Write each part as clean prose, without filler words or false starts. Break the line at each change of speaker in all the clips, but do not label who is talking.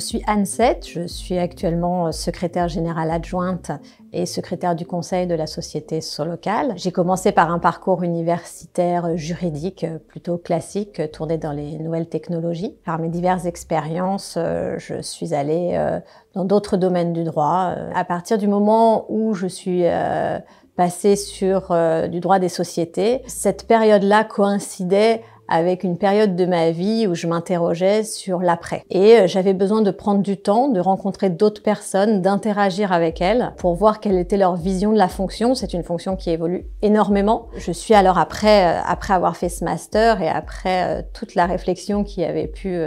suis Anne Seth, je suis actuellement secrétaire générale adjointe et secrétaire du conseil de la société Solocal. J'ai commencé par un parcours universitaire juridique plutôt classique, tourné dans les nouvelles technologies. Par mes diverses expériences, je suis allée dans d'autres domaines du droit. À partir du moment où je suis passée sur du droit des sociétés, cette période-là coïncidait avec une période de ma vie où je m'interrogeais sur l'après. Et j'avais besoin de prendre du temps, de rencontrer d'autres personnes, d'interagir avec elles pour voir quelle était leur vision de la fonction. C'est une fonction qui évolue énormément. Je suis alors après avoir fait ce master et après toute la réflexion qui avait pu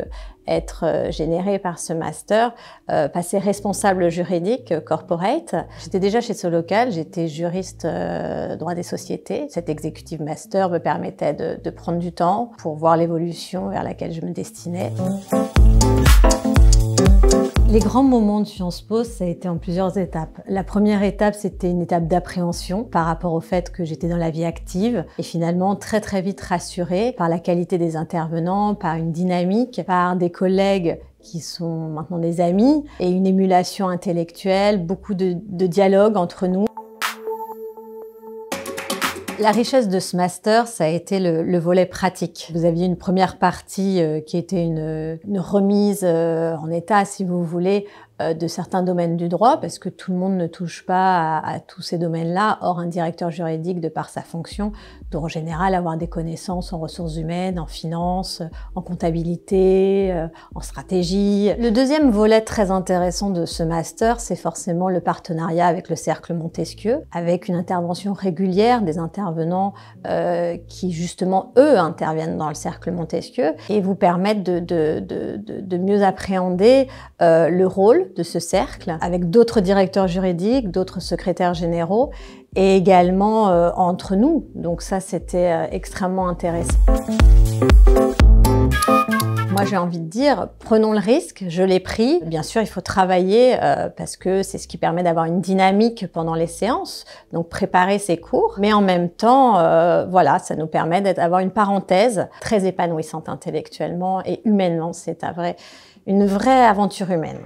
être générée par ce master, passée responsable juridique corporate. J'étais déjà chez Solocal, j'étais juriste droit des sociétés. Cet executive master me permettait de prendre du temps pour voir l'évolution vers laquelle je me destinais. Les grands moments de Sciences Po, ça a été en plusieurs étapes. La première étape, c'était une étape d'appréhension par rapport au fait que j'étais dans la vie active et finalement très vite rassurée par la qualité des intervenants, par une dynamique, par des collègues qui sont maintenant des amis et une émulation intellectuelle, beaucoup de dialogue entre nous. La richesse de ce master, ça a été le volet pratique. Vous aviez une première partie qui était une remise en état, si vous voulez, de certains domaines du droit, parce que tout le monde ne touche pas à tous ces domaines-là. Or, un directeur juridique, de par sa fonction, doit en général avoir des connaissances en ressources humaines, en finance, en comptabilité, en stratégie. Le deuxième volet très intéressant de ce master, c'est forcément le partenariat avec le Cercle Montesquieu, avec une intervention régulière des intervenants qui, justement, eux, interviennent dans le Cercle Montesquieu et vous permettent de mieux appréhender le rôle de ce cercle, avec d'autres directeurs juridiques, d'autres secrétaires généraux, et également entre nous. Donc ça, c'était extrêmement intéressant. Moi, j'ai envie de dire, prenons le risque, je l'ai pris. Bien sûr, il faut travailler parce que c'est ce qui permet d'avoir une dynamique pendant les séances, donc préparer ses cours. Mais en même temps, voilà, ça nous permet d'avoir une parenthèse très épanouissante intellectuellement et humainement. C'est une vraie aventure humaine.